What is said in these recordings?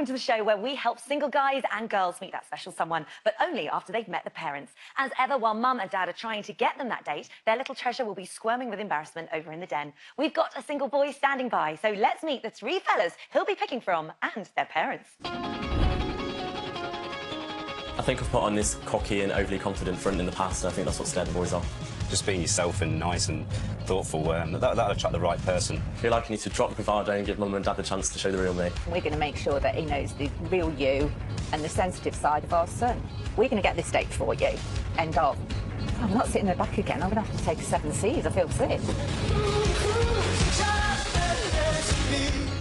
Welcome to the show where we help single guys and girls meet that special someone, but only after they've met the parents. As ever, while mum and dad are trying to get them that date, their little treasure will be squirming with embarrassment over in the den. We've got a single boy standing by, so let's meet the three fellas he'll be picking from and their parents. I think I've put on this cocky and overly confident front in the past, and I think that's what scared the boys off. Just being yourself and nice and thoughtful, that'll attract the right person. I feel like you need to drop the bravado and give mum and dad the chance to show the real me. We're going to make sure that he knows the real you and the sensitive side of our son. We're going to get this date for you. End of. I'm not sitting there back again. I'm going to have to take 7 C's. I feel sick.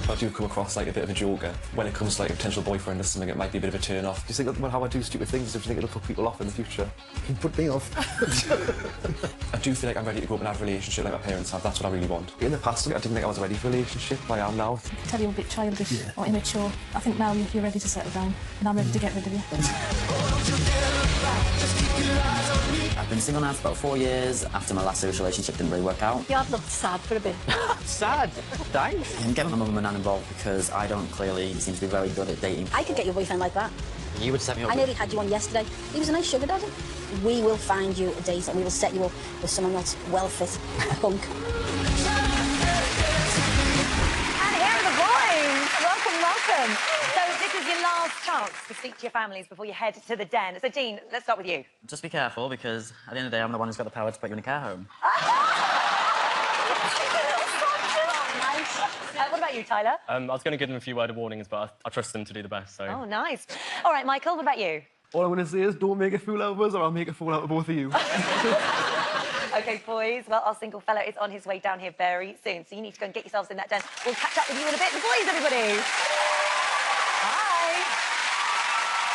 I do come across like a bit of a joker when it comes to like a potential boyfriend or something. It might be a bit of a turn off. Do you think, well, how I do stupid things, do you think it'll put people off in the future? You put me off. I do feel like I'm ready to go up and have a relationship like my parents have. That's what I really want. In the past, I didn't think I was ready for a relationship. I am now. I can tell you're a bit childish or immature. I think now you're ready to settle down, and I'm ready to get rid of you. I've been single now for about 4 years. After my last serious relationship didn't really work out. You have looked sad for a bit. Sad? Thanks. I'm getting my mum and my nan involved because I don't clearly seem to be very good at dating. I could get your boyfriend like that. You would set me up. I nearly had you on yesterday. He was a nice sugar daddy. We will find you a date and we will set you up with someone that's well fit, a hunk. And here are the boys. Welcome, welcome. So this is your last chance to speak to your families before you head to the den. So, Dean, let's start with you. Just be careful because at the end of the day, I'm the one who's got the power to put you in a care home. What about you, Tyler? I was going to give them a few word of warnings, but I trust them to do the best, so... Oh, nice. All right, Michael, what about you? All I'm going to say is don't make a fool out of us or I'll make a fool out of both of you. OK, boys, well, our single fella is on his way down here very soon, so you need to go and get yourselves in that den. We'll catch up with you in a bit. The boys, everybody! Hi!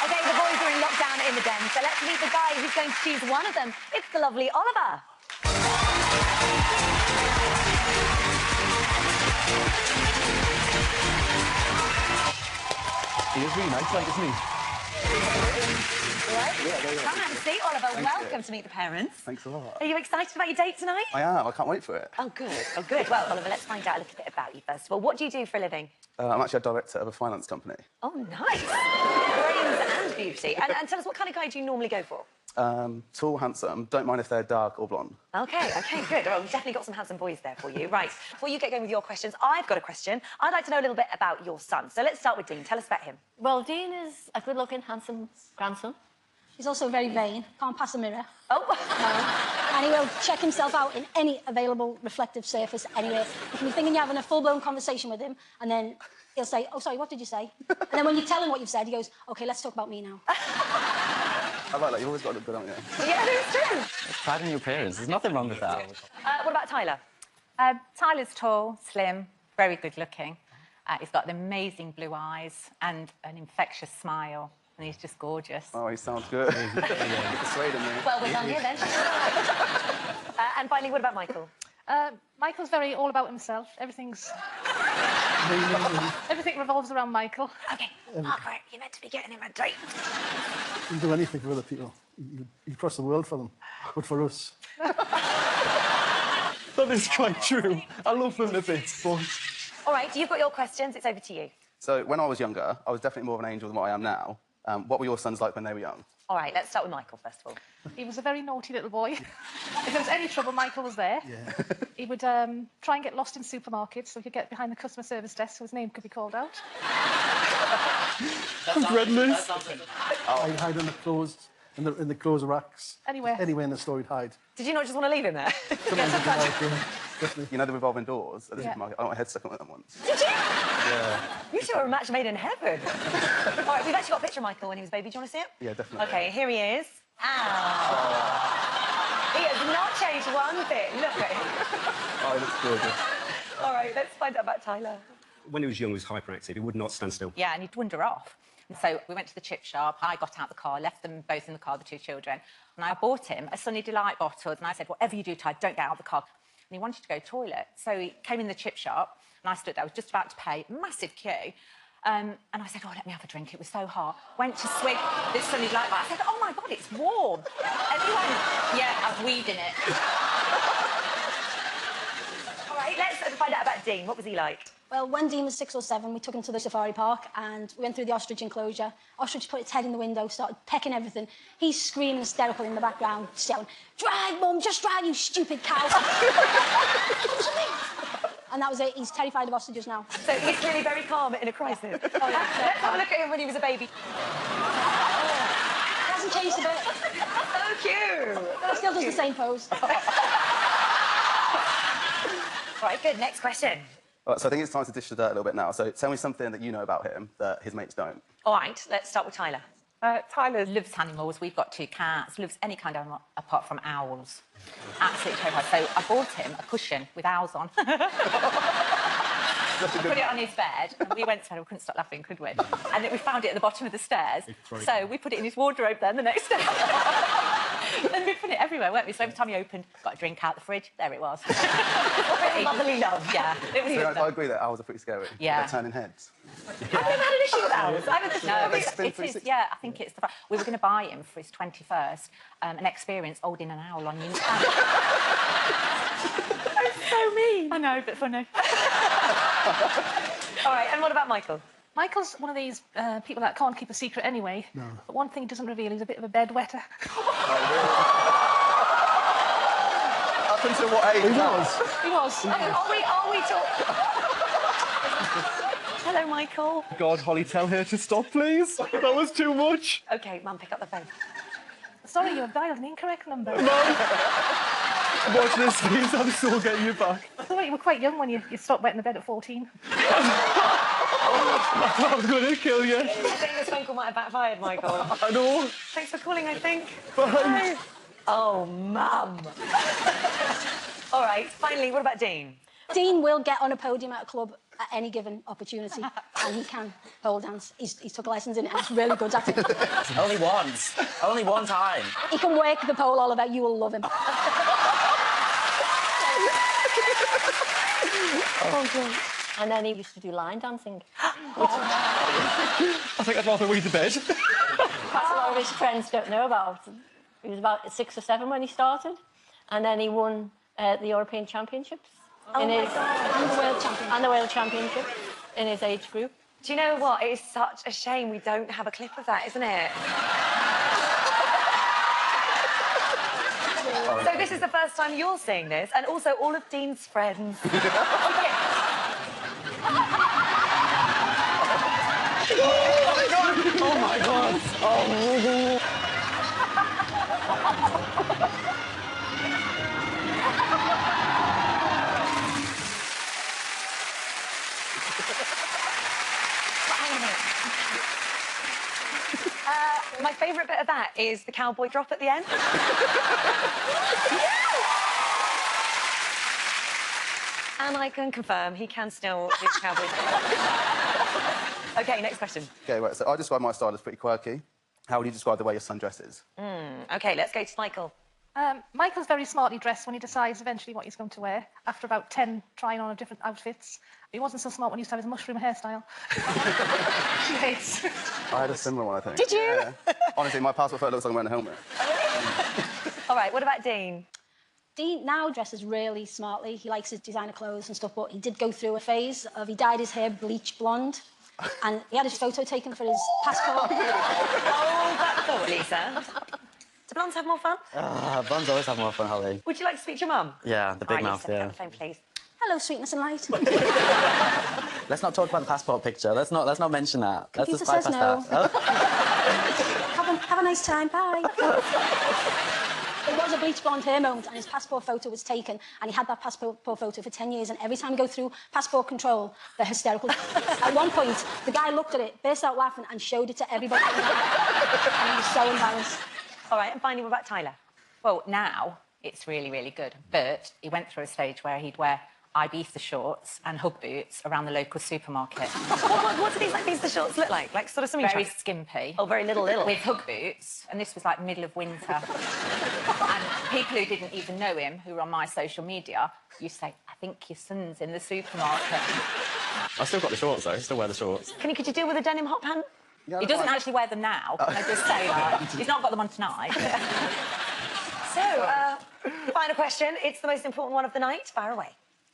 OK, the boys are in lockdown in the den, so let's meet the guy who's going to choose one of them. It's the lovely Oliver. He is really nice, like, isn't he? Right. Come and see Oliver. Welcome to meet the parents. Thanks a lot. Are you excited about your date tonight? I am. I can't wait for it. Oh, good. Oh, good. Well, Oliver, let's find out a little bit about you first of all. What do you do for a living? I'm actually a director of a finance company. Oh, nice. Brains and beauty. And tell us, what kind of guy do you normally go for? Tall, handsome. Don't mind if they're dark or blonde. OK, good. Well, we've definitely got some handsome boys there for you. Right, before you get going with your questions, I've got a question. I'd like to know a little bit about your son. So let's start with Dean. Tell us about him. Well, Dean is a good-looking, handsome grandson. He's also very vain, can't pass a mirror. Oh. No. And he will check himself out in any available reflective surface anyway. You can be thinking you're having a full-blown conversation with him, and then he'll say, oh, sorry, what did you say? And then when you tell him what you've said, he goes, OK, let's talk about me now. I like that. You've always got to look good, haven't you? Yeah, it's true. Pride in your appearance. There's nothing wrong with that. What about Tyler? Tyler's tall, slim, very good-looking. He's got amazing blue eyes and an infectious smile. And he's just gorgeous. Oh, he sounds good. Persuading me. Well, we're done here then. And finally, what about Michael? Michael's very all about himself. Everything revolves around Michael. OK, Margaret, you're meant to be getting him a date. You do anything for other people. You cross the world for them. But for us. That is quite true. I love them a bit, but... All right, you've got your questions. It's over to you. So, when I was younger, I was definitely more of an angel than what I am now. What were your sons like when they were young? All right, let's start with Michael, first of all. He was a very naughty little boy. If there was any trouble, Michael was there. Yeah. He would try and get lost in supermarkets so he could get behind the customer service desk so his name could be called out. Goodness! I'd hide in the clothes, in the clothes racks. Anywhere. Anywhere in the store, he'd hide. Did you not just want to leave him there? You know the revolving doors at the Yeah. supermarket? I got my head stuck in them once. Did you? Yeah. You two are a match made in heaven. All right, we've actually got a picture of Michael when he was a baby. Do you want to see it? Yeah, definitely. OK, here he is. Ow. He has not changed one bit. Look at him. Oh, he looks gorgeous. All right, let's find out about Tyler. When he was young, he was hyperactive. He would not stand still. Yeah, and he'd wander off. And so we went to the chip shop. I got out the car, left them both in the car, the 2 children. And I bought him a Sunny Delight bottle. And I said, whatever you do, Ty, don't get out of the car. And he wanted to go to the toilet. So he came in the chip shop, and I stood there. I was just about to pay, massive queue. And I said, oh, let me have a drink. It was so hot. Went to swig this Sunny Delight bar. I said, oh, my God, it's warm. And he went, yeah, I've weed in it. All right, let's find out about Dean. What was he like? Well, when Dean was 6 or 7, we took him to the safari park and we went through the ostrich enclosure. Ostrich put its head in the window, started pecking everything. He's screaming hysterical in the background, shouting, "Drive, Mum, just drive, you stupid cow." And that was it. He's terrified of ostriches now. So he's clearly very calm in a crisis. Let's have a look at him when he was a baby. He hasn't changed a bit. So cute. He still does the same pose. Right, good. Next question. Right, so I think it's time to dish the dirt a little bit now. So tell me something that you know about him that his mates don't. All right, let's start with Tyler. Tyler loves animals. We've got 2 cats, loves any kind of animal apart from owls. Absolutely terrified. So I bought him a cushion with owls on. Put it on his bed, and we went to bed. We couldn't stop laughing, could we? And then we found it at the bottom of the stairs. So we put it in his wardrobe then the next day. And we put it everywhere, weren't we? So every time he opened, got a drink out the fridge, there it was. Motherly love. Yeah. It was So I agree that owls are pretty scary. Yeah. They're turning heads. I've never had an issue with owls. I haven't No, They spin it is, 360. yeah, I think it's the fact. We were going to buy him for his 21st, an experience holding an owl on your hand. so mean. I know, but funny. All right, and what about Michael? Michael's one of these people that can't keep a secret anyway. No. But one thing he doesn't reveal, he's a bit of a bedwetter. Up until what age? He was. He was. Are we talking? Hello, Michael. God, Holly, tell her to stop, please. That was too much. Okay, Mum, pick up the phone. Sorry, you have dialed an incorrect number. Watch this, please. I'm still getting you back. I thought you were quite young when you stopped wetting the bed at 14. I'm gonna kill you. I think this phone call might have backfired, Michael. I know. Thanks for calling, I think. Bye. Oh, Mum. All right, finally, what about Dean? Dean will get on a podium at a club at any given opportunity, and he can pole dance. He's took lessons in it, and he's really good at it. Only once. Only one time. He can work the pole, Oliver. You will love him. And then he used to do line dancing. I think I'd rather read the bed. That's a lot of his friends don't know about. He was about 6 or 7 when he started, and then he won the European Championships. And the World Championships. And the World Championship in his age group. Do you know what? It is such a shame we don't have a clip of that, isn't it? So this is the first time you're seeing this, and also all of Dean's friends. Oh my God. Oh. My favourite bit of that is the cowboy drop at the end. And I can confirm he can still do the cowboy drop. OK, next question. OK, right, so I describe my style as pretty quirky. How would you describe the way your son dresses? OK, let's go to Michael. Michael's very smartly dressed when he decides eventually what he's going to wear, after about 10 trying on of different outfits. He wasn't so smart when he used to have his mushroom hairstyle. She hates. I had a similar one, I think. Did you? Yeah. Honestly, my passport photo looks like I'm wearing a helmet. All right, what about Dean? Dean now dresses really smartly. He likes his designer clothes and stuff, but he did go through a phase of he dyed his hair bleach blonde, and he had his photo taken for his passport. Oh, that's cool, Lisa. Do blondes have more fun? Blondes always have more fun, Holly. Would you like to speak to your mum? Yeah, the big mouth, Lisa, yeah. pick up the phone, please. Hello, sweetness and light. Let's not talk about the passport picture. Let's not mention that. Let's Computer just says bypass no. that. Oh. Have a nice time, bye. It was a bleach blonde hair moment, and his passport photo was taken, and he had that passport photo for 10 years, and every time he go through passport control, they're hysterical. At one point, the guy looked at it, burst out laughing, and showed it to everybody. And he was so embarrassed. All right, and finally, what about Tyler? Well, now it's really, really good. But he went through a stage where he'd wear Ibiza shorts and Hug boots around the local supermarket. What do these Ibiza shorts look like? Like sort of swimming Very trunks? skimpy. Oh, very little. With Hug boots. And this was like middle of winter. And people who didn't even know him, who were on my social media, used to say, I think your son's in the supermarket. I still got the shorts, though. I still wear the shorts. Could you deal with a denim hot pant? Yeah, He doesn't actually wear them now, can I just say that? He's not got them on tonight. So, final question. It's the most important one of the night. Fire away.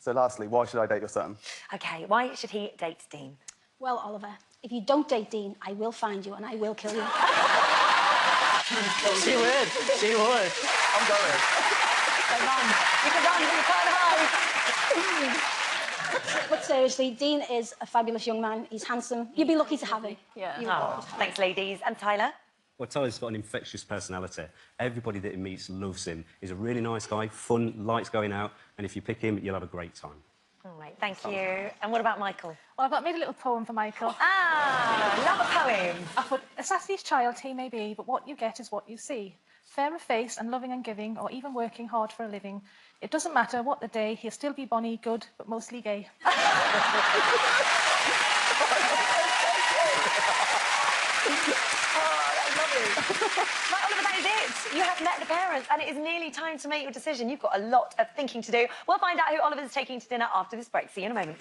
So lastly, why should I date your son? OK, why should he date Dean? Well, Oliver, if you don't date Dean, I will find you and I will kill you. She would. She would. I'm going. So run. You can run, but you can't hide. But seriously, Dean is a fabulous young man. He's handsome. You'd be lucky to have him. Yeah. Oh, thanks, ladies. And Tyler? Well, Tyler's got an infectious personality. Everybody that he meets loves him. He's a really nice guy, fun, likes going out, and if you pick him, you'll have a great time. All right, thank you. And what about Michael? Well, I've made a little poem for Michael. Ah, love a poem. I put, a sassy child he may be, but what you get is what you see. Fair of face and loving and giving, or even working hard for a living. It doesn't matter what the day, he'll still be bonny, good, but mostly gay. Right, Oliver, that is it. You have met the parents, and it is nearly time to make your decision. You've got a lot of thinking to do. We'll find out who Oliver's taking to dinner after this break. See you in a moment.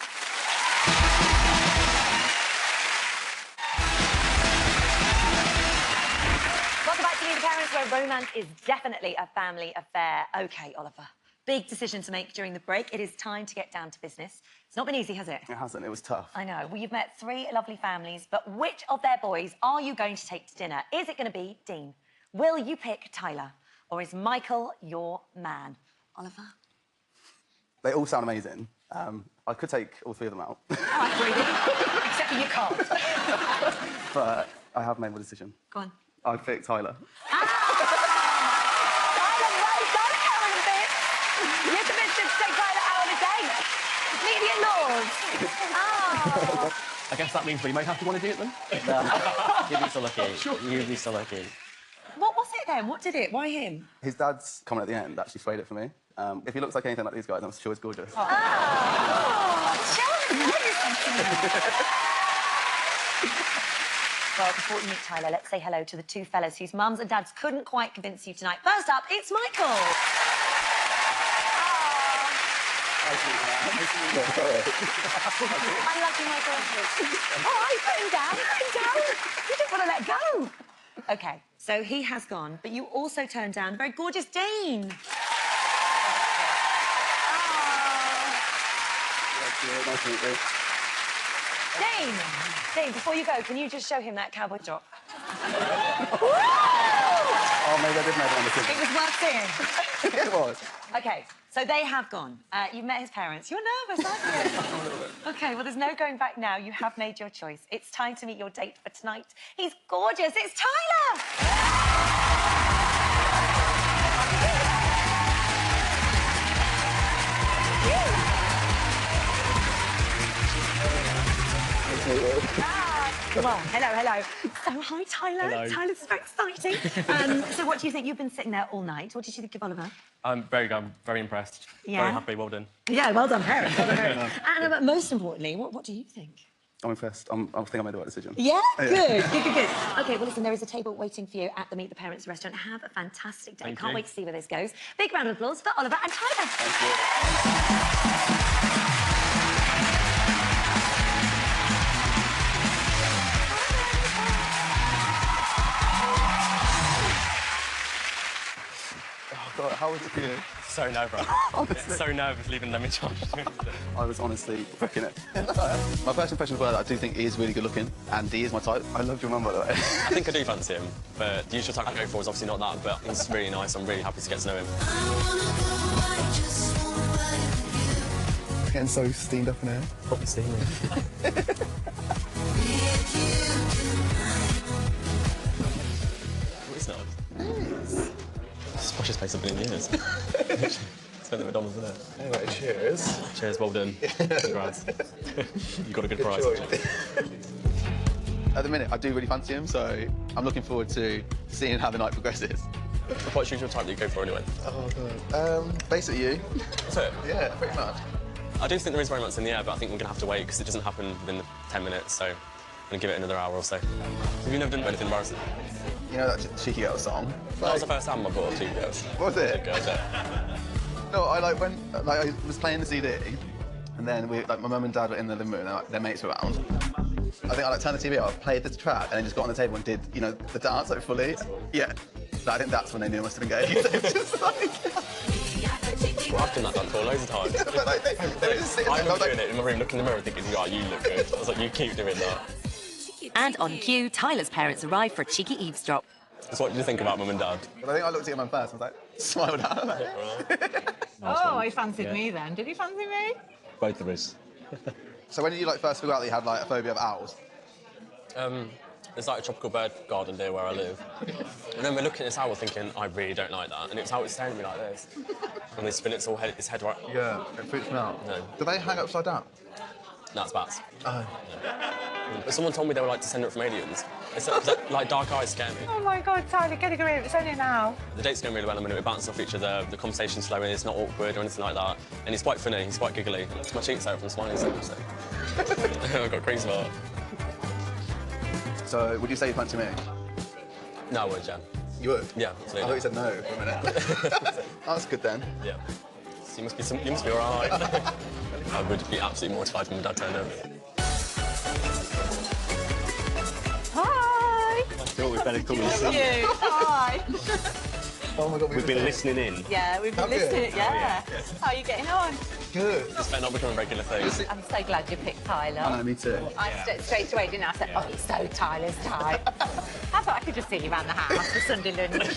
Welcome back to Meet the Parents, where romance is definitely a family affair. OK, Oliver, big decision to make during the break. It is time to get down to business. It's not been easy, has it? It hasn't. It was tough. I know. Well, you've met 3 lovely families, but which of their boys are you going to take to dinner? Is it going to be Dean? Will you pick Tyler? Or is Michael your man? Oliver? They all sound amazing. I could take all 3 of them out. All right, really? Except for you can't. But I have made my decision. Go on. I picked Tyler. Tyler, well done, Karen and Bit. You're convinced to take Tyler out on a date. Meet the in-laws. Oh. I guess that means we may have to want to date them. You'd be so lucky. Sure. You'd be so lucky. What was it then? What did it? Why him? His dad's comment at the end actually swayed it for me. If he looks like anything like these guys, I'm sure he's gorgeous. Oh, Sharon, well, before you meet Tyler, let's say hello to the 2 fellas whose mums and dads couldn't quite convince you tonight. First up, it's Michael. Unlucky Michael. Oh, I put him down. Put him down. You didn't want to let go. OK, so he has gone, but you also turned down the very gorgeous Dean. Nice to meet you. Dean, before you go, can you just show him that cowboy drop? Oh, maybe I did make one decision. It was worth seeing. It was. OK, so they have gone. You've met his parents. You're nervous, aren't you? OK, well, there's no going back now. You have made your choice. It's time to meet your date for tonight. He's gorgeous. It's Tyler! Well, hello. So, hi, Tyler. Hello. Tyler, this is very exciting. So what do you think? You've been sitting there all night. What did you think of Oliver? I'm very impressed. Yeah? Very happy, well done. Yeah, well done, parents. Well done, parents. And but most importantly, what do you think? I'm impressed. I think I made the right decision. Yeah? Good. OK, well, listen, there is a table waiting for you at the Meet the Parents restaurant. Have a fantastic day. Can't wait to see where this goes. Big round of applause for Oliver and Tyler. Thank you. God, how was it for you? So nervous. So nervous leaving them in charge. I was honestly freaking it. My first impression of her, I do think he is really good looking, and he is my type. I love your mum, by the way. I think I do fancy him, but the usual type I go for is obviously not that, but he's really nice. I'm really happy to get to know him. Getting so steamed up in here. Probably steaming. It's nice. It's the poshest place I've been in years. Spent at McDonald's, isn't it? Anyway, cheers. Cheers, well done. Congrats. You got a good prize. At the minute, I do really fancy him, so I'm looking forward to seeing how the night progresses. What's your type that you go for anyway? Oh, God. Basically you. That's it? Yeah, pretty much. I do think there is romance in the air, but I think we're going to have to wait because it doesn't happen within the 10 minutes, so I'm going to give it another hour or so. Have you never done anything embarrassing? You know that Cheeky Girl song? That was the first album I bought of Cheeky Girls. Was it? Cheeky Girls, yeah. No, I was playing the CD, and then my mum and dad were in the living room, and their mates were around. I think I turned the TV off, played the track, and then just got on the table and did, the dance fully. Yeah. So I think that's when they knew I must have been gay. So it's just like... I've done that done for loads of times. But like, they just sit I'm there, doing it in my room, looking in the mirror thinking, yeah, you look good. I was like, you keep doing that. And on cue, Tyler's parents arrive for a cheeky eavesdrop. So what did you think about Mum and Dad? But I think I looked at him first and was like, smiled at him. Oh, he fancied me then. Did he fancy me? Both of us. So when did you like first figure out that you had like a phobia of owls? There's like a tropical bird garden near where I live. And then we're looking at this owl thinking, I really don't like that. And it's out staring at me like this. And they spin its head right. Yeah, it freaks me out. No. Do they hang upside down? No, it's bats. Oh. But someone told me they were like descendant from aliens. It's like dark eyes scare me. Oh my God, Tyler, get a grip. It's only now. The date's going really well in a minute. We bounce off each other. The conversation's flowing. It's not awkward or anything like that. And he's quite funny. He's quite giggly. My cheeks out from smiling. So. I've got cream smart. So would you say you fancy me? No, I would, yeah. You would? Yeah, I absolutely. thought you said no for a minute. That's good then. Yeah. So you must be all right. I would be absolutely mortified when my dad turned up. Hi. I thought we'd better come and see You. Hi. Oh my God, We've been listening in. Yeah, we've been Have you? listening. Yeah. How are you getting on? Good. This better not become a regular thing. I'm so glad you picked Tyler. I know, me too. I straight away, didn't I? I said, oh, it's so Tyler's type. I thought I could just see you around the house for Sunday lunch.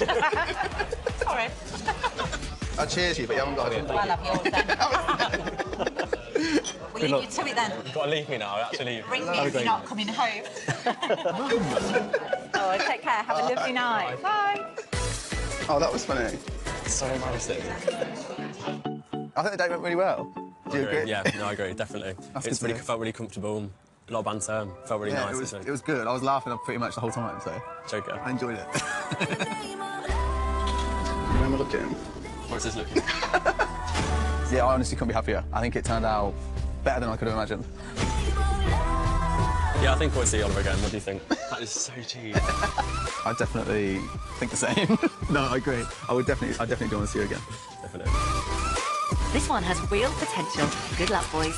Sorry. I cheers you, but you haven't got Well, I love yours then. We'll leave you to it then. You've got to leave me now, actually. Ring me if you're not coming home. Oh, take care. Have a lovely night. Bye. Oh, that was funny. So embarrassing. I think the date went really well. Do you agree? Yeah, no, I agree, definitely. That's good. Felt really comomfortable. A lot of banter. Felt really nice. It was good. I was laughing pretty much the whole time, so Joker. I enjoyed it. When am I looking? What's this looking? Yeah, I honestly couldn't be happier. I think it turned out better than I could have imagined. Yeah, I think I would see Oliver again. What do you think? That is so cheap. I definitely think the same. No, I agree. I definitely do want to see you again. Definitely. This one has real potential. Good luck, boys.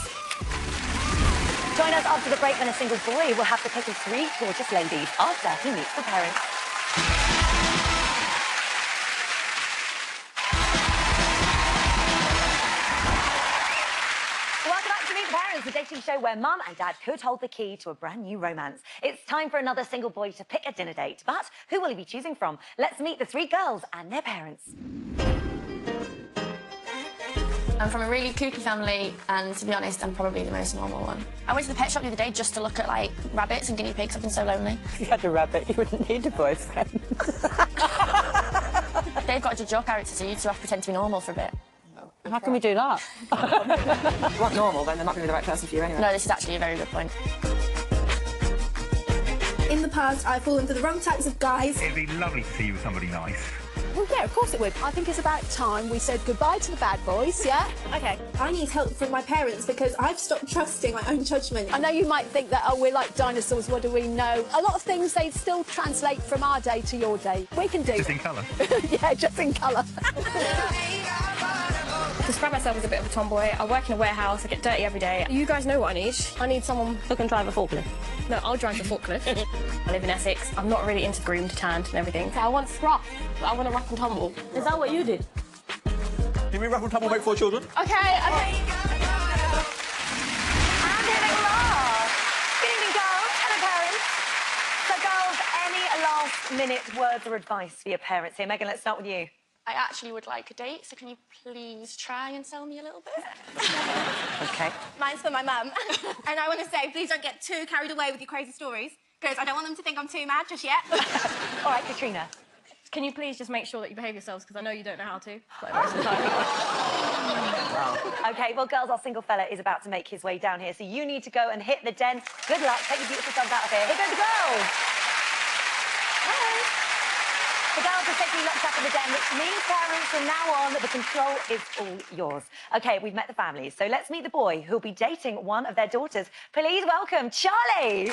Join us after the break when a single boy will have to pick his 3 gorgeous ladies after he meets the parents. Welcome back to Meet the Parents, the dating show where Mum and Dad could hold the key to a brand new romance. It's time for another single boy to pick a dinner date. But who will he be choosing from? Let's meet the 3 girls and their parents. I'm from a really kooky family, and to be honest, I'm probably the most normal one. I went to the pet shop the other day just to look at, like, rabbits and guinea pigs. I've been so lonely. If you had a rabbit, you wouldn't need a boyfriend. They've got to judge your character, so you two have to pretend to be normal for a bit. How can we do that? If you're not normal, then they're not going to be the right person for you anyway. No, this is actually a very good point. In the past, I've fallen for the wrong types of guys. It'd be lovely to see you with somebody nice. Well, yeah, of course it would. I think it's about time we said goodbye to the bad boys, yeah? OK. I need help from my parents because I've stopped trusting my own judgment. I know you might think that, oh, we're like dinosaurs, what do we know? A lot of things, they still translate from our day to your day. We can do Just in colour? Yeah, just in colour. Describe myself as a bit of a tomboy. I work in a warehouse, I get dirty every day. You guys know what I need. I need someone who can drive a forklift. No, I'll drive the forklift. I live in Essex. I'm not really into groomed, tanned and everything. I want scruff. I want to rough and tumble. Is that what you did? Did we rough and tumble make 4 children? Okay, okay. And here they all are. Good evening, girls. Hello, parents. So, girls, any last-minute words or advice for your parents here? Megan, let's start with you. I actually would like a date, so can you please try and sell me a little bit? OK. Mine's for my mum. And I want to say, please don't get too carried away with your crazy stories because I don't want them to think I'm too mad just yet. All right, Katrina. Can you please just make sure that you behave yourselves, because I know you don't know how to. OK, well, girls, our single fella is about to make his way down here, so you need to go and hit the den. Good luck. Take your beautiful selves out of here. Here go the girls. Hi. The girls are taking locked up in the den, which means, parents, from now on, the control is all yours. OK, we've met the families, so let's meet the boy who'll be dating one of their daughters. Please welcome Charlie.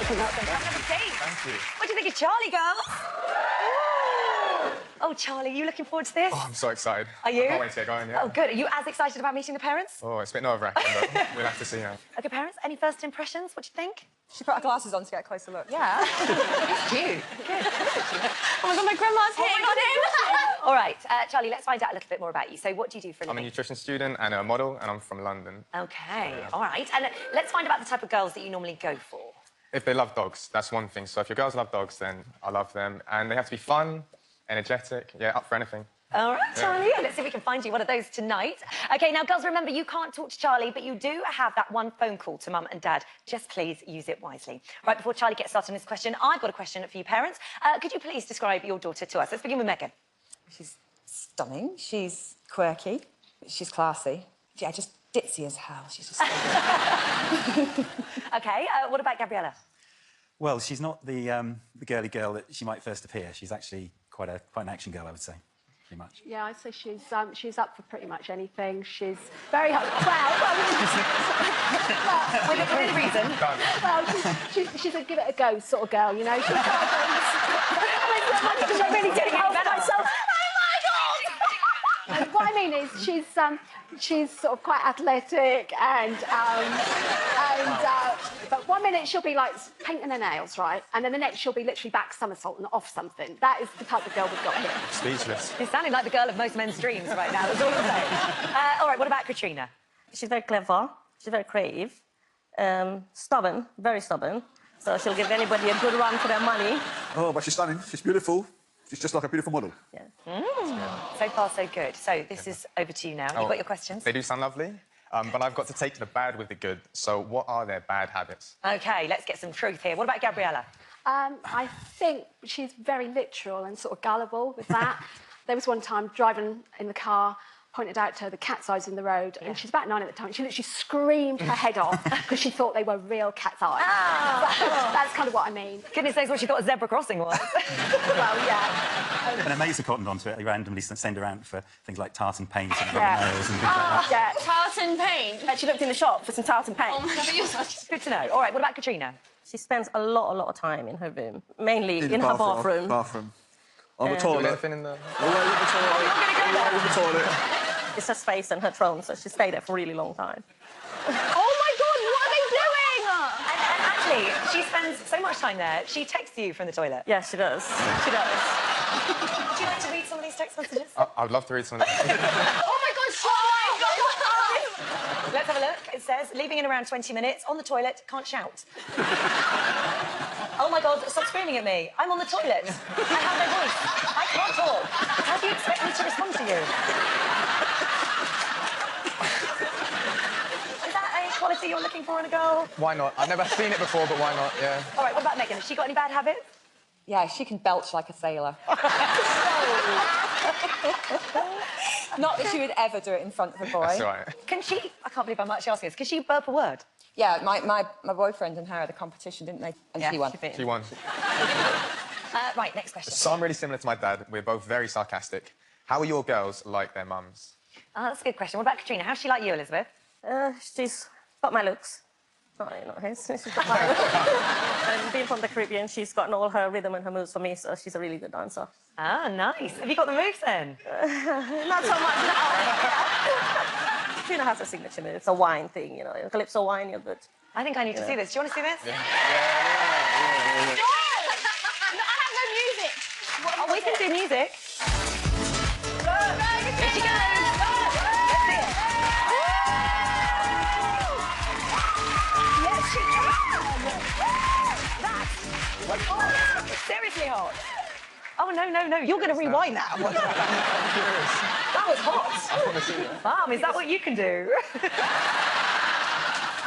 Welcome. Have a seat. Thank you. What do you think of Charlie, girl? Oh, Charlie, you looking forward to this? Oh, I'm so excited. Are you? I can't wait to get going, yeah. Oh, good. Are you as excited about meeting the parents? Oh, it's a bit nerve-wracking, but we'll have to see now. Okay, parents, any first impressions? What do you think? She put her glasses on to get a closer look. Yeah. It's cute. Good. Oh my God, my grandma's hitting on him. All right, Charlie, let's find out a little bit more about you. So what do you do for a I'm a living? nutrition student and a model, and I'm from London. Okay, all right. And let's find out the type of girls that you normally go for. If they love dogs, that's one thing. So if your girls love dogs, then I love them. And they have to be fun, energetic, yeah, up for anything. All right, Charlie, let's see if we can find you one of those tonight. OK, now, girls, remember, you can't talk to Charlie, but you do have that one phone call to Mum and Dad. Just please use it wisely. Right, before Charlie gets started on his question, I've got a question for you parents. Could you please describe your daughter to us? Let's begin with Megan. She's stunning. She's quirky. She's classy. Yeah, just ditzy as hell. She's just... OK, what about Gabriella? Well, she's not the girly girl that she might first appear. She's actually quite an action girl, I would say. Much. Yeah, I'd say she's up for pretty much anything. She's very well, within reason. Well, she's a give it a go sort of girl, you know. She's I'm really getting out of myself. And what I mean is, she's sort of quite athletic and but one minute she'll be like painting her nails, right, and then the next she'll be literally back somersaulting off something. That is the type of girl we've got here. Speechless. You're sounding like the girl of most men's dreams right now. That's all I'm saying. All right, what about Katrina? She's very clever. She's very creative. Stubborn, very stubborn. So she'll give anybody a good run for their money. Oh, but she's stunning. She's beautiful. She's just like a beautiful model. Yeah. So far, so good. So this is over to you now. You've got your questions. They do sound lovely, but I've got to take the bad with the good. So what are their bad habits? OK, let's get some truth here. What about Gabriella? I think she's very literal and sort of gullible with that. There was one time driving in the car, pointed out to her the cat's eyes in the road, and she's about 9 at the time. She literally screamed her head off because she thought they were real cat's eyes. That's kind of what I mean. Goodness sakes, what she thought a zebra crossing was. Well, yeah. And her mates have cottoned onto it. They randomly send her out for things like tartan paint and rubber nails and things like that. Yeah. Tartan paint. She looked in the shop for some tartan paint. Oh my God, good to know. All right, what about Katrina? She spends a lot of time in her room, mainly in her bathroom. On the toilet. Anything in the... the toilet. It's her space and her throne, so she stayed there for a really long time. Oh, my God, what are they doing? And actually, she spends so much time there, she texts you from the toilet. Yes, she does. She does. Would you like to read some of these text messages? I would love to read some of them. Oh my God, Let's have a look. It says, leaving in around 20 minutes, on the toilet, can't shout. Oh, my God, stop screaming at me. I'm on the toilet. I have no voice. I can't talk. How do you expect me to respond to you? Is that a quality you're looking for in a girl? Why not? I've never seen it before, but why not, yeah. All right, what about Megan? Has she got any bad habits? Yeah, she can belch like a sailor. Not that she would ever do it in front of a boy. That's right. Can she... I can't believe I'm actually asking this. Can she burp a word? Yeah, my boyfriend and her had a competition, didn't they? And she won. She won. Right, next question. So I'm really similar to my dad. We're both very sarcastic. How are your girls like their mums? That's a good question. What about Katrina? How's she like you, Elizabeth? She's got my looks. Not his. She's got my looks. And being from the Caribbean, she's gotten all her rhythm and her moves for me, so she's a really good dancer. Ah, nice. Have you got the moves then? Not so much now. Katrina has her signature move. It's a wine thing, you know. A calypso wine, you're good. I think I need to see this. Do you want to see this? I have no music. Oh, we can do music. Here she goes. Let's see it. Yes, she can. That's hot. Seriously hot. Oh, no. You're going to rewind that. That was hot. Mum, is that what you can do?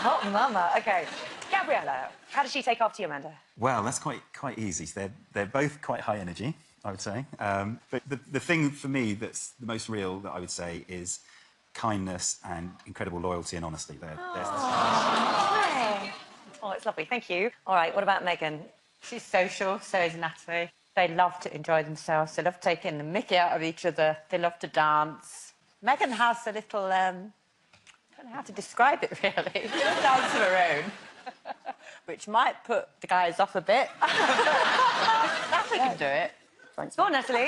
Hot mama. OK. Gabriella, how does she take after you, Amanda? Well, that's quite easy. They're both quite high energy, I would say. But the thing for me that's the most real that I would say is kindness and incredible loyalty and honesty. Oh, it's lovely. Thank you. All right, what about Megan? She's social, so is Natalie. They love to enjoy themselves. They love taking the mickey out of each other. They love to dance. Megan has a little, I don't know how to describe it, really. She does dance of her own, which might put the guys off a bit. Natalie can do it. Thanks. Go on, Natalie.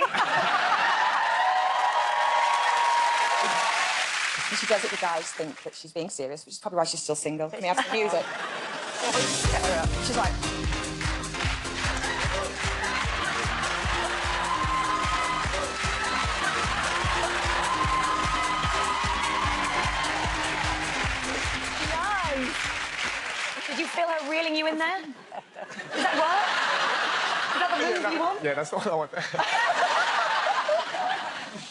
And she does it, the guys think that she's being serious, which is probably why she's still single. Can we have some music? Get her up. She's like... Nice. Did you feel her reeling you in there? Does that work? Is that the move you want? Yeah, that's what I want.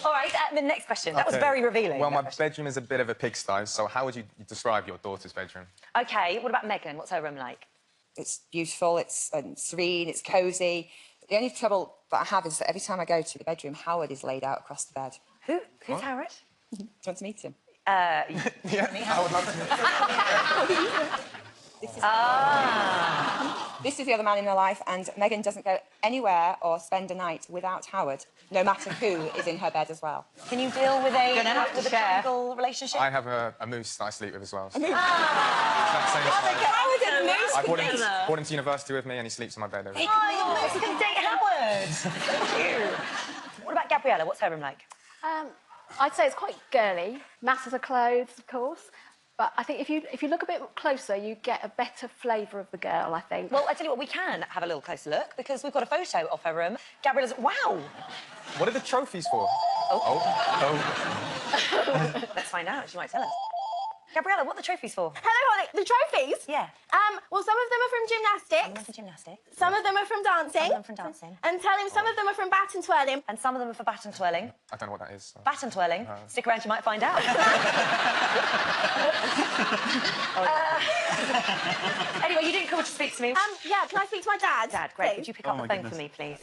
All right, the next question. That was very revealing. Well, my bedroom is a bit of a pigsty, so how would you describe your daughter's bedroom? OK, what about Megan? What's her room like? It's beautiful, it's serene, it's cosy. The only trouble that I have is that every time I go to the bedroom, Howard is laid out across the bed. Who's Howard? Do you want to meet him? Yeah, I would love to. This is the other man in her life, and Megan doesn't go anywhere or spend a night without Howard, no matter who is in her bed as well. Can you deal with a triangle relationship? I have a moose that I sleep with as well. So. Howard and Moose I brought him to university with me, and he sleeps in my bed every day. Oh, you're going to date Howard. Thank you. What about Gabriella? What's her room like? I'd say it's quite girly. Masses of clothes, of course. But I think if you look a bit closer, you get a better flavour of the girl, I think. Well, I tell you what, we can have a little closer look because we've got a photo of her room. Gabriella's... Wow! What are the trophies for? Oh. Oh. Let's find out. She might tell us. Gabriella, what are the trophies for? Hello, Holly. The trophies? Yeah. Well, some of them are from gymnastics. Some of them are from gymnastics. Some of them are from dancing. Some of them from dancing. And tell him some of them are from baton twirling. And some of them are for baton twirling. I don't know what that is. So. Baton twirling? Stick around, you might find out. Anyway, you didn't come to speak to me. Yeah, can I speak to my dad? Dad, great. Please? Would you pick up the phone for me, please?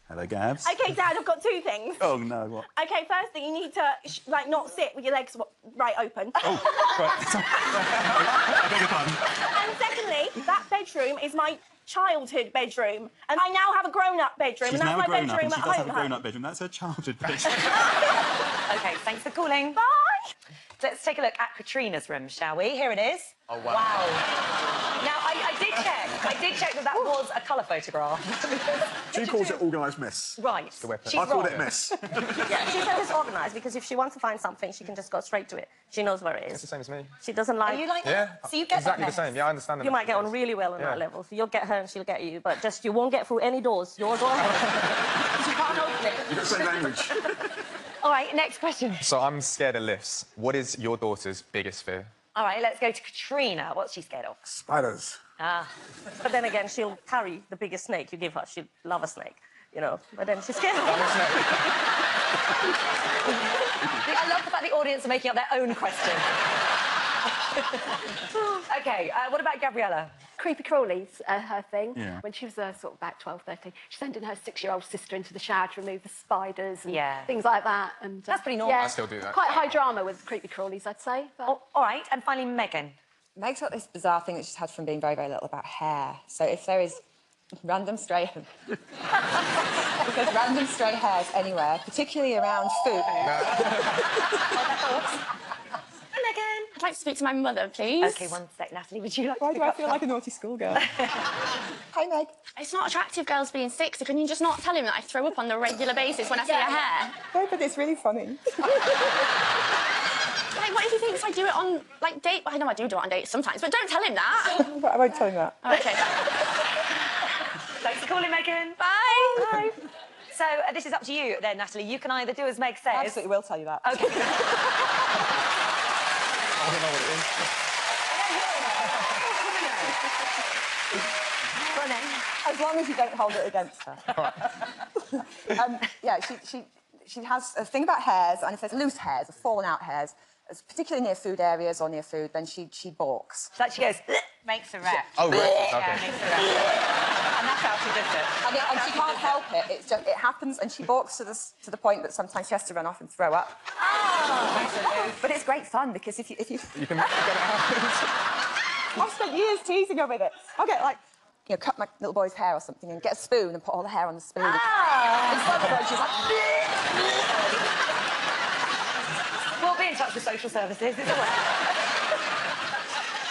Hello, Gabs. OK, Dad, I've got two things. Oh, no, what? OK, first thing, you need to, like, not sit with your legs right open. Oh, right. I beg your pardon. And secondly, that bedroom is my childhood bedroom. And I now have a grown-up bedroom, She's and that's now a my grown-up, bedroom and she at does home. have a grown-up bedroom. That's her childhood bedroom. OK, thanks for calling. Bye! Let's take a look at Katrina's room, shall we? Here it is. Oh, wow. Now, I did check that was a colour photograph. She calls it organised mess. Right. I call it mess. Yeah, she said it's organised because if she wants to find something, she can just go straight to it. She knows where it is. It's the same as me. She doesn't like... Are you like Yeah. that? So you get exactly that the same. Yeah, I understand. You might get on really well on that level. So you'll get her and she'll get you, but just you won't get through any doors, yours or hers. You can't open it. You don't say language. All right, next question. So I'm scared of lifts. What is your daughter's biggest fear? All right, let's go to Katrina. What's she scared of? Spiders. But then again, she'll carry the biggest snake you give her. She'll love a snake, you know. But then she's scared of it. I love the fact the audience are making up their own question. OK, what about Gabriella? Creepy crawlies, her thing. Yeah. When she was sort of about 12, 13, she's sending her 6-year-old sister into the shower to remove the spiders and things like that. And That's pretty normal. Yeah, I still do that. Quite high drama with creepy crawlies, I'd say. But... Oh, all right, and finally, Megan. Meg's got this bizarre thing that she's had from being very, very little about hair. So if there is random stray... if there's random stray hairs anywhere, particularly around food... Hi, Megan. I'd like to speak to my mother, please. OK, one sec. Natalie, would you like Why to do I feel like a naughty schoolgirl? Hi, Meg. It's not attractive girls being sick, so can you just not tell him that I throw up on the regular basis when I see her hair? No, but it's really funny. Like, what if he thinks I do it on, like, date? I know I do it on dates sometimes, but don't tell him that. But I won't tell him that. Oh, OK. Thanks for calling, Megan. Bye. Bye. So this is up to you then, Natalie. You can either do as Meg says... I absolutely will tell you that. OK. I don't know what it is. Go on then. As long as you don't hold it against her. Yeah, she has a thing about hairs, and if there's loose hairs or fallen out hairs, particularly near food areas or near food, then she balks. So she goes... Makes a wreck. Oh, right. Yeah, Okay. makes a wreck. And that's how she does it. And she can't help it. It's just, it happens, and she balks to the point that sometimes she has to run off and throw up. Oh. But it's great fun because if you You can get it out. I've spent years teasing her with it. I'll get like, you know, cut my little boy's hair or something and get a spoon and put all the hair on the spoon. And she's like, We'll be in touch with social services. It's all right.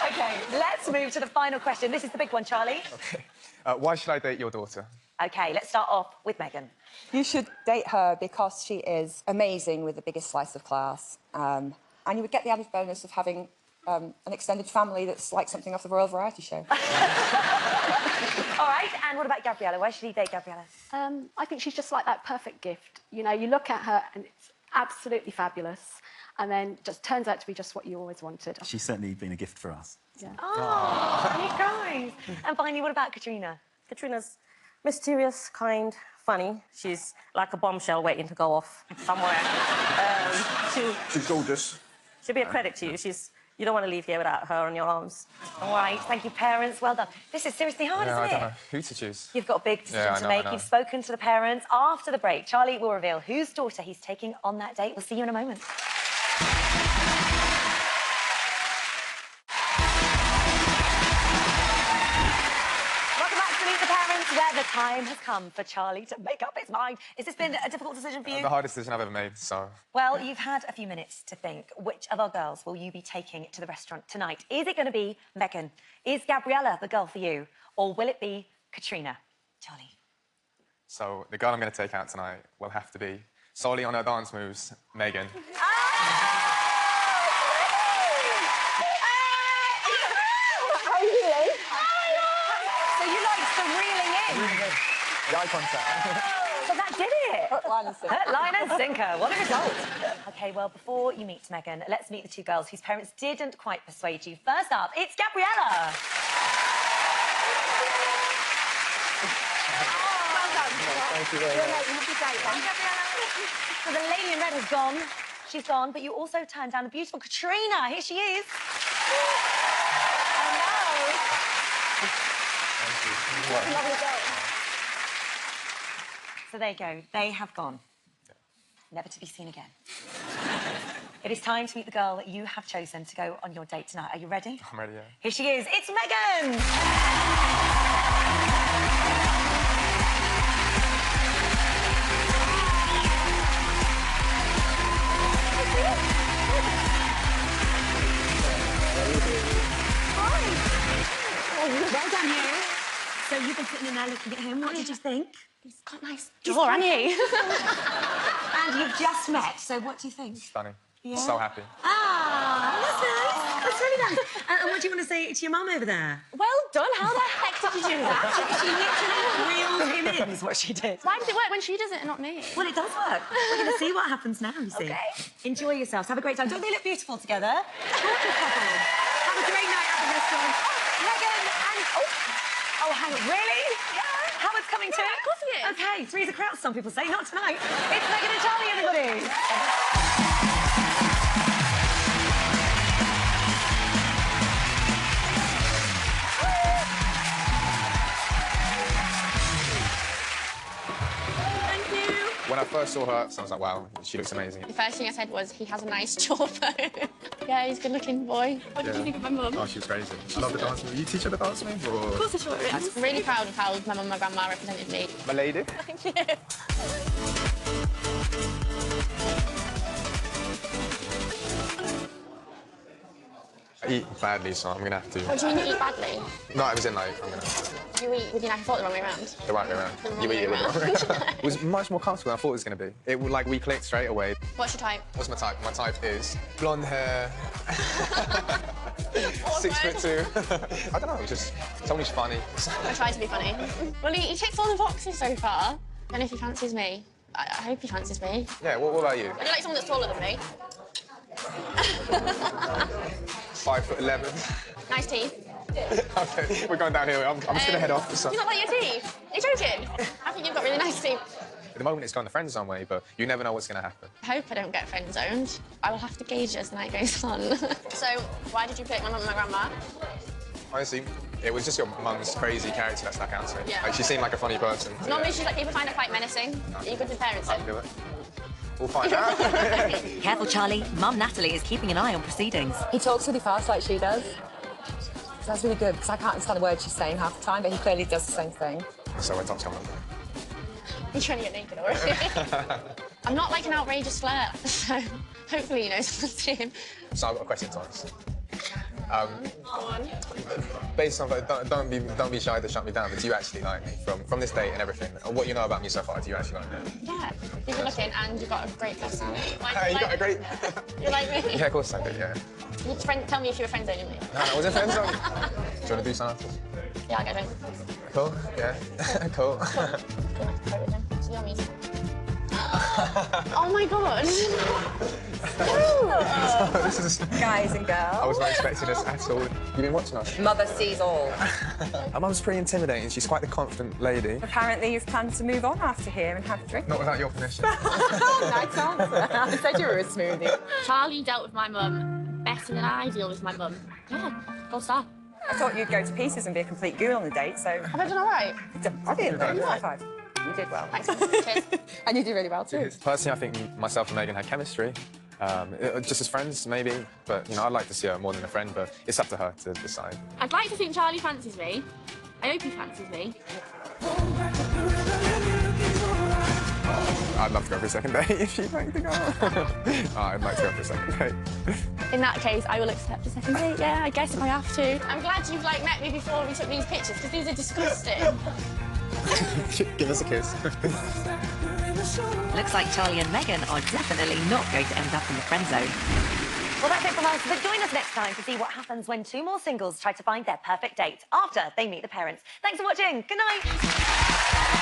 OK, let's move to the final question. This is the big one, Charlie. Okay. Why should I date your daughter? OK, let's start off with Megan. You should date her because she is amazing with the biggest slice of class. And you would get the added bonus of having an extended family that's like something off the Royal Variety Show. All right, and what about Gabriella? Why should he date Gabriella? I think she's just like that perfect gift. You know, you look at her and it's absolutely fabulous, and then just turns out to be just what you always wanted. She's certainly been a gift for us. Yeah. Oh, you guys. And finally, what about Katrina? Katrina's mysterious, kind, funny. She's like a bombshell waiting to go off somewhere. She's gorgeous. She'll be a credit to you. You don't want to leave here without her on your arms. All right, thank you, parents. Well done. This is seriously hard, isn't I it? don't know who to choose. You've got a big decision I to know, make. I know. You've spoken to the parents. After the break, Charlie will reveal whose daughter he's taking on that date. We'll see you in a moment. Welcome back to Meet the Parents, where the time has come for Charlie to make up his mind. Has this been a difficult decision for you? The hardest decision I've ever made, so... Well, you've had a few minutes to think. Which of our girls will you be taking to the restaurant tonight? Is it going to be Megan? Is Gabriella the girl for you? Or will it be Katrina? Charlie. So the girl I'm going to take out tonight will have to be, solely on her dance moves, Megan. So you liked the reeling in? The eye contact. So that did it. Hook, line and sinker. Hook, line and sinker. What a result. OK, well, before you meet Megan, let's meet the two girls whose parents didn't quite persuade you. First up, it's Gabriella. Well done. Thank you very much. So the lady in red has gone. She's gone, but you also turned down a beautiful Katrina. Here she is. So there you go. They have gone. Never to be seen again. It is time to meet the girl you have chosen to go on your date tonight. Are you ready? I'm ready, yeah. Here she is. It's Megan! Well done, you. So you've been sitting in there looking at him. What did you think? He's got nice Jaw, hasn't he? And you've just met, so what do you think? Stunning. Yeah? So happy. Ah, that's nice. That's really nice. And what do you want to say to your mum over there? Well done. How the heck did you do that? She literally reeled him in, is what she did. Why does it work when she does it and not me? Well, it does work. We're going to see what happens now, you see. Okay. Enjoy yourselves. Have a great time. Don't they look beautiful together? Gorgeous couple. Have a great night at the restaurant. Megan and... Oh, hang on. Really? Yeah. Howard's coming too? Of course he is. OK, three's a crowd, some people say. Not tonight. It's Megan and Charlie, everybody. When I first saw her, I was like, wow, she looks amazing. The first thing I said was, he has a nice jawbone. Yeah, he's a good-looking boy. What did you think of my mum? Oh, she was crazy. I love the dance move. You teach her the dance move, or...? Of course I taught her. I'm really proud of how my mum and my grandma represented me. My lady. Thank you. I eat badly, so I'm going to have to... What do you mean you eat badly? No, I was in, like, I'm going to... You eat with your knife and fork the wrong way around. The right way around. The wrong You eat way it with the wrong way around. around. It was much more comfortable than I thought it was going to be. It would, like, we clicked straight away. What's your type? What's my type? My type is blonde hair, 6'2". I don't know, just someone who's funny. I try to be funny. Well, he ticks all the boxes so far. And if he fancies me, I hope he fancies me. Yeah, what about you? I do like someone that's taller than me. 5'11". Nice teeth. Okay, we're going down here. I'm just going to head off. So. You not like your teeth? Are you joking? I think you've got really nice teeth. At the moment, it's gone the friend zone way, but you never know what's going to happen. I hope I don't get friend zoned. I will have to gauge it as the night goes on. So, why did you pick my mum and my grandma? Honestly, it was just your mum's crazy character that stuck out to me. Yeah. Like, she seemed like a funny person. Normally, she's like, people find her quite menacing. Are you good with parenting? I feel it. We'll find out. Careful, Charlie. Mum Natalie is keeping an eye on proceedings. He talks really fast like she does. So that's really good, because I can't understand the words she's saying half the time, but he clearly does the same thing. So we're top someone. You're trying to get naked already. I'm not like an outrageous flirt, so hopefully you know someone's him. So I've got a question to ask. Go on. based on, don't be shy to shut me down, but do you actually like me from this date and everything? Or what you know about me so far, do you actually like me? Yeah, you're good looking and you've got a great personality. You got a great... You like me? Yeah, of course I do, yeah. Tell me if you were friends zoning me. No, I wasn't friends zone. Do you want to do something? Yeah, I'll get a drink. Cool, yeah. Cool. Oh my god. This is... Guys and girls. I was not expecting this at all. You've been watching us? Mother sees all. Our mum's pretty intimidating. She's quite the confident lady. Apparently you've planned to move on after here and have a drink. Not without your permission. Nice answer. I said you were a smoothie. Charlie dealt with my mum better than I deal with my mum. Yeah, go star. I thought you'd go to pieces and be a complete ghoul on the date, so... Have I done all right? I didn't. High five. You did well. Thanks. Cheers. And you did really well, too. Personally, I think myself and Megan had chemistry. Just as friends, maybe. But, you know, I'd like to see her more than a friend, but it's up to her to decide. I'd like to think Charlie fancies me. I hope he fancies me. I'd love to go for a second date if she'd like to go. I'd like to go for a second date. In that case, I will accept a second date. Yeah, I guess if I have to. I'm glad you've met me before we took these pictures because these are disgusting. Give us a kiss. Looks like Charlie and Megan are definitely not going to end up in the friend zone. Well, that's it from us, but join us next time to see what happens when two more singles try to find their perfect date after they meet the parents. Thanks for watching. Good night.